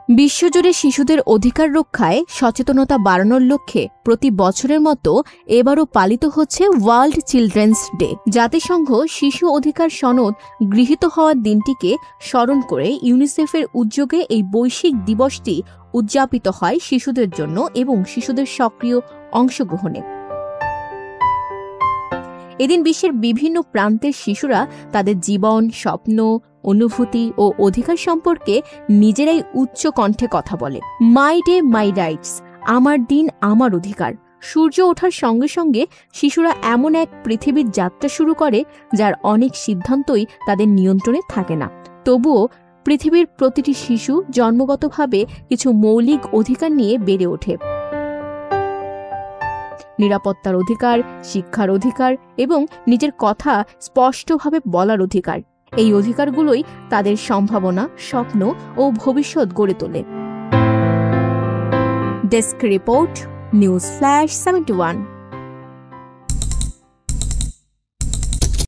বিশ্বজুড়ে শিশুদের অধিকার রক্ষায় সচেতনতা বাড়ানোর লক্ষ্যে প্রতি বছরের মতো এবারও পালিত হচ্ছে ওয়ার্ল্ড চিলড্রেন্স ডে। জাতিসংঘ শিশু অধিকার সনদ গৃহীত হওয়ার দিনটিকে স্মরণ করে ইউনিসেফের উদ্যোগে এই বৈশ্বিক দিবসটি উদযাপিত হয় শিশুদের জন্য এবং শিশুদের সক্রিয় অংশগ্রহণে। এদিন বিশ্বের বিভিন্ন প্রান্তের শিশুরা তাদের জীবন, স্বপ্ন, অনুভূতি ও অধিকার সম্পর্কে নিজেরাই উচ্চ কণ্ঠে কথা বলে। মাই ডে মাই রাইটস, আমার দিন আমার অধিকার। সূর্য ওঠার সঙ্গে সঙ্গে শিশুরা এমন এক পৃথিবীর যাত্রা শুরু করে যার অনেক সিদ্ধান্তই তাদের নিয়ন্ত্রণে থাকে না। তবুও পৃথিবীর প্রতিটি শিশু জন্মগতভাবে কিছু মৌলিক অধিকার নিয়ে বেড়ে ওঠে। নিরাপত্তার অধিকার, শিক্ষার অধিকার এবং নিজের কথা স্পষ্টভাবে বলার অধিকার। এই অধিকারগুলোই তাদের সম্ভাবনা, স্বপ্ন ও ভবিষ্যৎ গড়ে তোলে। Desk report, news flash 71।